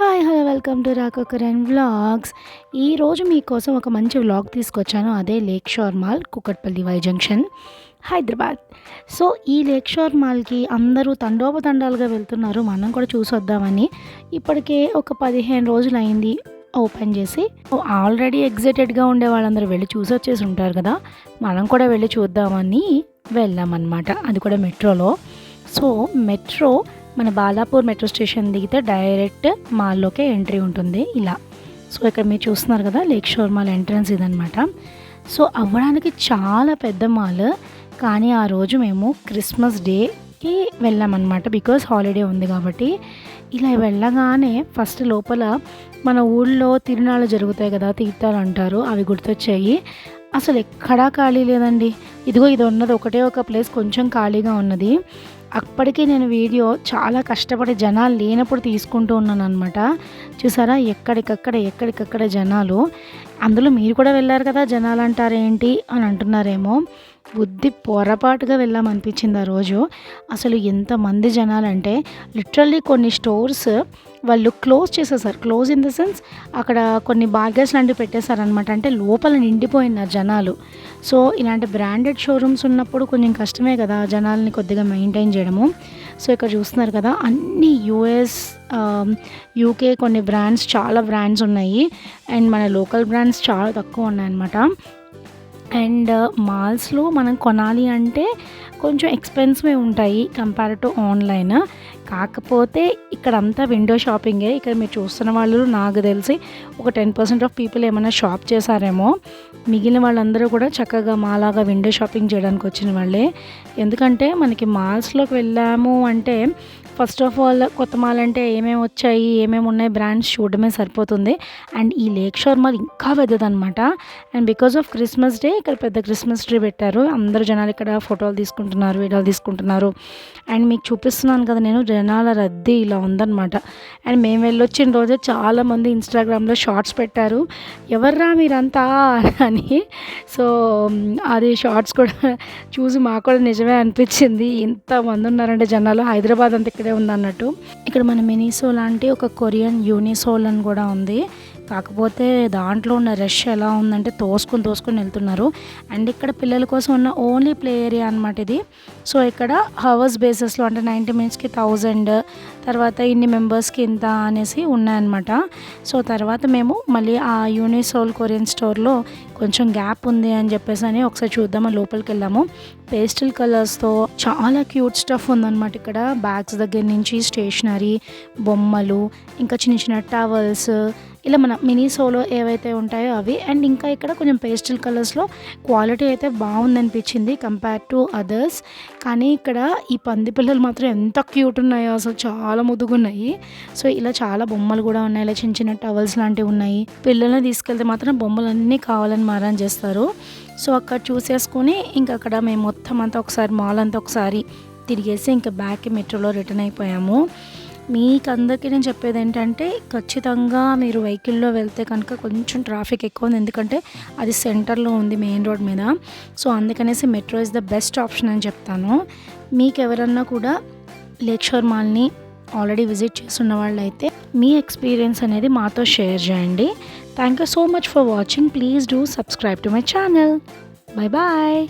Hi! Hello! Welcome to రాకొకరన్ vlogs. ఈరోజు మీకోసం ఒక మంచి వ్లాగ్ తీసుకొచ్చాను. అదే lake shore mall, Kukatpally Y junction, Hyderabad. So, ఈ లేక్ షోర్ మాల్‌కి అందరూ తండోపతండాలుగా వెళ్తున్నారు. మనం కూడా చూసొద్దామని. ఇప్పటికే ఒక 15 రోజులయింది ఓపెన్ చేసి. ఆల్రెడీ ఎక్సైటెడ్‌గా ఉండే వాళ్ళందరూ వెళ్ళి చూసొచ్చేసి ఉంటారు కదా! మనం కూడా వెళ్ళి చూద్దామని వెళ్ళామన్నమాట. అది కూడా మెట్రోలో. సో, మెట్రో మన బాలాపూర్ మెట్రో స్టేషన్ దిగితే డైరెక్ట్ మాల్లోకే ఎంట్రీ ఉంటుంది ఇలా. సో ఇక్కడ మీరు చూస్తున్నారు కదా, లేక్ షోర్ మాల్ ఎంట్రన్స్ ఇదనమాట. సో అవ్వడానికి చాలా పెద్ద మాల్, కానీ ఆ రోజు మేము క్రిస్మస్ డేకి వెళ్ళామన్నమాట. బికాజ్ హాలిడే ఉంది కాబట్టి. ఇలా వెళ్ళగానే ఫస్ట్ లోపల మన ఊళ్ళో తిరునాళ్ళు జరుగుతాయి కదా, తీర్థాలు అంటారు, అవి గుర్తొచ్చాయి. అసలు ఎక్కడా ఖాళీ లేదండి. ఇదిగో ఇది ఉన్నది ఒకటే ఒక ప్లేస్ కొంచెం ఖాళీగా ఉన్నది. అప్పటికి నేను వీడియో చాలా కష్టపడి జనాలు లేనప్పుడు తీసుకుంటూ ఉన్నాను అనమాట. చూసారా, ఎక్కడికక్కడ జనాలు. అందులో మీరు కూడా వెళ్ళారు కదా, జనాలు అంటారేంటి అని అంటున్నారేమో. బుద్ధి పొరపాటుగా వెళ్ళామనిపించింది ఆ రోజు. అసలు ఎంతమంది జనాలంటే లిటరల్లీ కొన్ని స్టోర్స్ వాళ్ళు క్లోజ్ చేసేసారు. క్లోజ్ ఇన్ ద సెన్స్ అక్కడ కొన్ని బార్గెస్ లాంటివి పెట్టేశారనమాట. అంటే లోపల నిండిపోయినారు జనాలు. సో ఇలాంటి బ్రాండెడ్ షోరూమ్స్ ఉన్నప్పుడు కొంచెం కష్టమే కదా జనాల్ని కొద్దిగా మెయింటైన్ చేయడము. సో ఇక్కడ చూస్తున్నారు కదా, అన్ని యూఎస్, యూకే కొన్ని బ్రాండ్స్, చాలా బ్రాండ్స్ ఉన్నాయి. అండ్ మన లోకల్ బ్రాండ్స్ చాలా తక్కువ ఉన్నాయన్నమాట. అండ్ మాల్స్లో మనం కొనాలి అంటే కొంచెం ఎక్స్పెన్సివే ఉంటాయి కంపేర్ టు ఆన్లైన్. కాకపోతే ఇక్కడంతా విండో షాపింగే. ఇక్కడ మీరు చూస్తున్న వాళ్ళు నాకు తెలిసి ఒక 10% ఆఫ్ పీపుల్ ఏమైనా షాప్ చేశారేమో. మిగిలిన వాళ్ళందరూ కూడా చక్కగా మాలాగా విండో షాపింగ్ చేయడానికి వచ్చిన వాళ్ళే. ఎందుకంటే మనకి మాల్స్లోకి వెళ్ళాము అంటే ఫస్ట్ ఆఫ్ ఆల్ కొత్త మాల్ అంటే ఏమేమి వచ్చాయి, ఏమేమి ఉన్నాయి బ్రాండ్స్ చూడడమే సరిపోతుంది. అండ్ ఈ లేక్ షోర్ మాల్ ఇంకా పెద్దదనమాట. And because of Christmas day ఇక్కడ పెద్ద క్రిస్మస్ ట్రీ పెట్టారు. అందరూ జనాలు ఇక్కడ ఫోటోలు తీసుకుంటున్నారు, వీడియోలు తీసుకుంటున్నారు. అండ్ మీకు చూపిస్తున్నాను కదా నేను, జనాల రద్దీ ఇలా ఉందన్నమాట. అండ్ మేము వెళ్ళొచ్చిన రోజే చాలామంది ఇన్స్టాగ్రామ్లో షార్ట్స్ పెట్టారు, ఎవర్రా మీరంతా అని. సో అది షార్ట్స్ కూడా చూసి మాకు కూడా నిజమే అనిపించింది. ఇంతమంది ఉన్నారంటే జనాలు. హైదరాబాద్ అంతా ఇక్కడే ఉందన్నట్టు. ఇక్కడ మన మినీసో లాంటి ఒక కొరియన్ యూనిసోల్ అని కూడా ఉంది. కాకపోతే దాంట్లో ఉన్న రష్ ఎలా ఉందంటే తోసుకొని వెళ్తున్నారు. అండ్ ఇక్కడ పిల్లల కోసం ఉన్న ఓన్లీ ప్లే ఏరియా అనమాట ఇది. సో ఇక్కడ హవర్స్ బేసిస్లో అంటే 90 మినిట్స్కి 1000, తర్వాత ఇన్ని మెంబర్స్కి ఇంత అనేసి ఉన్నాయన్నమాట. సో తర్వాత మేము మళ్ళీ ఆ యూనిసోల్ కొరియన్ స్టోర్లో కొంచెం గ్యాప్ ఉంది అని చెప్పేసి అని ఒకసారి చూద్దామని లోపలికి వెళ్ళాము. పేస్టల్ కలర్స్తో చాలా క్యూట్ స్టఫ్ ఉందన్నమాట ఇక్కడ. బ్యాగ్స్ దగ్గర నుంచి స్టేషనరీ, బొమ్మలు, ఇంకా చిన్న చిన్న టవల్స్, ఇలా మన మినీసోలో ఏవైతే ఉంటాయో అవి. అండ్ ఇంకా ఇక్కడ కొంచెం పేస్టల్ కలర్స్లో క్వాలిటీ అయితే బాగుందనిపించింది కంపేర్ టు అదర్స్. కానీ ఇక్కడ ఈ పంది పిల్లలు మాత్రం ఎంత క్యూట్ ఉన్నాయో, అసలు చాలా ముద్దుగున్నాయి. సో ఇలా చాలా బొమ్మలు కూడా ఉన్నాయి, ఇలా చిన్న చిన్న టవల్స్ లాంటివి ఉన్నాయి. పిల్లల్ని తీసుకెళ్తే మాత్రం బొమ్మలన్నీ కావాలని మారం చేస్తారు. సో అక్కడ చూసేసుకొని ఇంకా అక్కడ మేము మొత్తం అంతా ఒకసారి మాల్ అంతా ఒకసారి తిరిగేసి ఇంకా బ్యాక్కి మెట్రోలో రిటర్న్ అయిపోయాము. మీకు అందరికీ నేను చెప్పేది ఏంటంటే ఖచ్చితంగా మీరు వెహికల్లో వెళ్తే కనుక కొంచెం ట్రాఫిక్ ఎక్కువ ఉంది, ఎందుకంటే అది సెంటర్లో ఉంది, మెయిన్ రోడ్ మీద. సో అందుకనేసి metro is the best option అని చెప్తాను. మీకు ఎవరన్నా కూడా లేక్ షోర్ మాల్ని ఆల్రెడీ విజిట్ చేస్తున్న వాళ్ళు అయితే మీ ఎక్స్పీరియన్స్ అనేది మాతో షేర్ చేయండి. Thank you so much for watching. Please do subscribe to my channel. Bye bye.